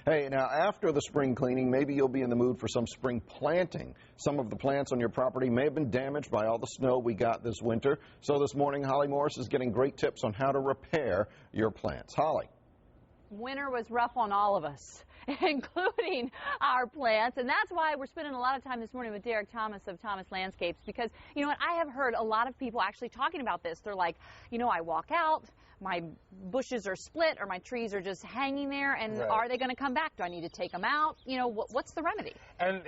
Hey, now after the spring cleaning, maybe you'll be in the mood for some spring planting. Some of the plants on your property may have been damaged by all the snow we got this winter. So this morning, Holly Morris is getting great tips on how to repair your plants. Holly. Winter was rough on all of us, including our plants, and that's why we're spending a lot of time this morning with Derek Thomas of Thomas Landscapes, because, you know what, I have heard a lot of people actually talking about this. They're like, you know, I walk out, my bushes are split, or my trees are just hanging there, and are they going to come back? Do I need to take them out? You know, what's the remedy? And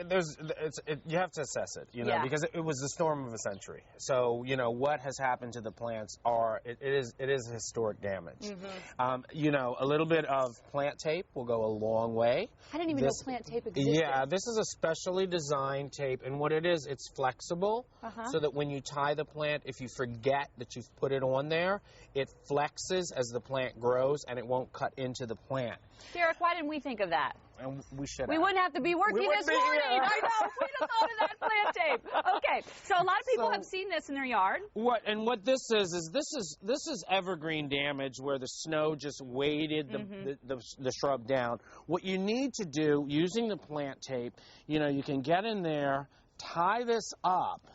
you have to assess it, you know, because it was the storm of a century. So, you know, what has happened to the plants it is historic damage. You know, a little bit of plant tape will go a long way. I didn't even know plant tape existed. Yeah, this is a specially designed tape, and what it is, it's flexible, so that when you tie the plant, if you forget that you've put it on there, it flexes as the plant grows, and it won't cut into the plant. Derek, why didn't we think of that? And we should. We wouldn't have to be working this morning. I know. We'd have thought of that plant tape. Okay, so a lot of people have seen this in their yard. What this is evergreen damage where the snow just weighted the shrub down. What you need to do using the plant tape, you know, you can get in there, tie this up.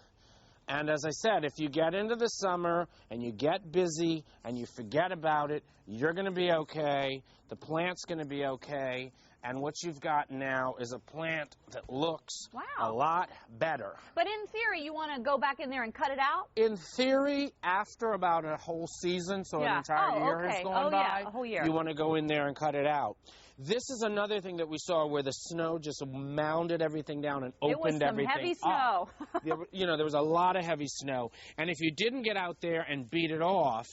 And as I said, if you get into the summer and you get busy and you forget about it, you're going to be okay. The plant's going to be okay. And what you've got now is a plant that looks a lot better. But in theory, you want to go back in there and cut it out? In theory, after about a whole season, so an entire year has gone by, a whole year. You want to go in there and cut it out. This is another thing that we saw where the snow just mounded everything down and opened everything up. It was some heavy snow. You know, there was a lot of heavy snow. And if you didn't get out there and beat it off,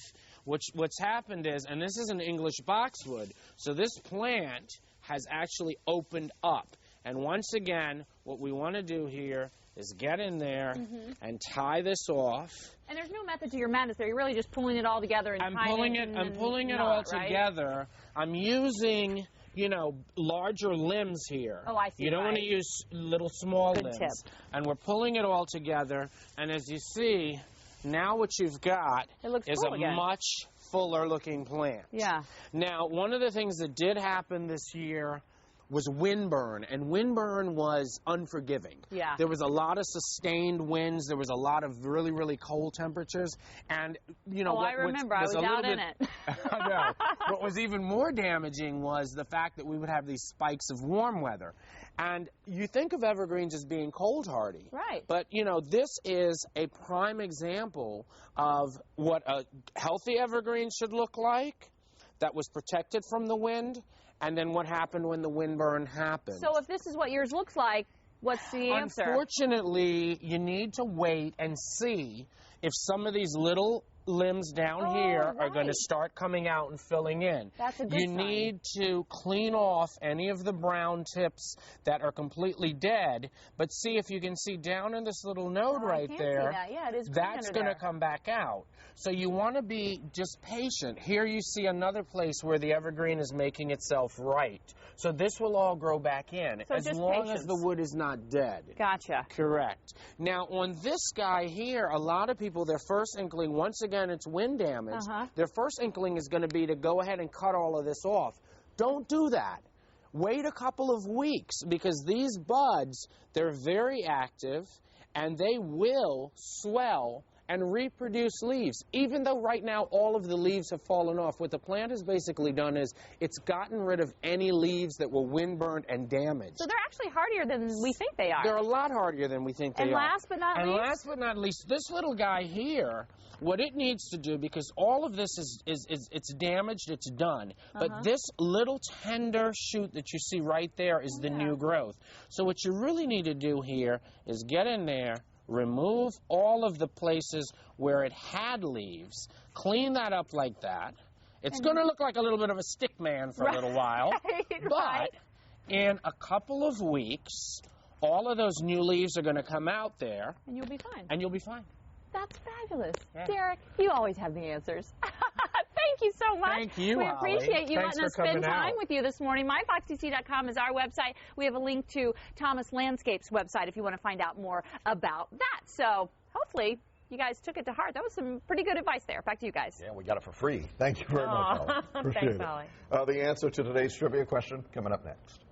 what's happened is, and this is an English boxwood, so this plant has actually opened up. And once again, what we want to do here is get in there and tie this off. And there's no method to your madness there. You're really just pulling it all together and tying it. I'm pulling it all together. I'm using, you know, larger limbs here. Oh, I see. You don't want to use little small limbs. Good tip. And we're pulling it all together. And as you see, now what you've got is a much fuller looking plant. Yeah. Now, one of the things that did happen this year was windburn, and windburn was unforgiving. Yeah. There was a lot of sustained winds. There was a lot of really, really cold temperatures, and you know. I remember. I was out in it. I know. What was even more damaging was the fact that we would have these spikes of warm weather, and you think of evergreens as being cold hardy. Right. But you know, this is a prime example of what a healthy evergreen should look like, that was protected from the wind. And then what happened when the windburn happened. So if this is what yours looks like, what's the answer? Unfortunately, you need to wait and see if some of these little limbs down here are going to start coming out and filling in. That's a good sign. You need to clean off any of the brown tips that are completely dead, but see if you can see down in this little node right there. Yeah, it is. That's going to come back out. So you want to be just patient. Here you see another place where the evergreen is making itself right. So this will all grow back in, so as long as the wood is not dead. Gotcha. Correct. Now, on this guy here, a lot of people, their first inkling, once again, it's wind damage, their first inkling is going to be to go ahead and cut all of this off. Don't do that. Wait a couple of weeks, because these buds, they're very active, and they will swell and reproduce leaves. Even though right now all of the leaves have fallen off, what the plant has basically done is it's gotten rid of any leaves that were windburned and damaged. So they're actually hardier than we think they are. They're a lot hardier than we think they are. And last but not least? And last but not least, this little guy here, what it needs to do, because all of this it's damaged, it's done. But this little tender shoot that you see right there is the new growth. So what you really need to do here is get in there, remove all of the places where it had leaves, clean that up like that. It's going to look like a little bit of a stick man for a little while. But in a couple of weeks, all of those new leaves are going to come out there. And you'll be fine. And you'll be fine. That's fabulous. Yeah. Derek, you always have the answers. Thank you so much. Thank you, We appreciate you letting us spend time out with you this morning. MyFoxTC.com is our website. We have a link to Thomas Landscapes website if you want to find out more about that. So hopefully you guys took it to heart. That was some pretty good advice there. Back to you guys. Yeah, we got it for free. Thank you very much, Holly. Appreciate Thanks, it. Holly. The answer to today's trivia question coming up next.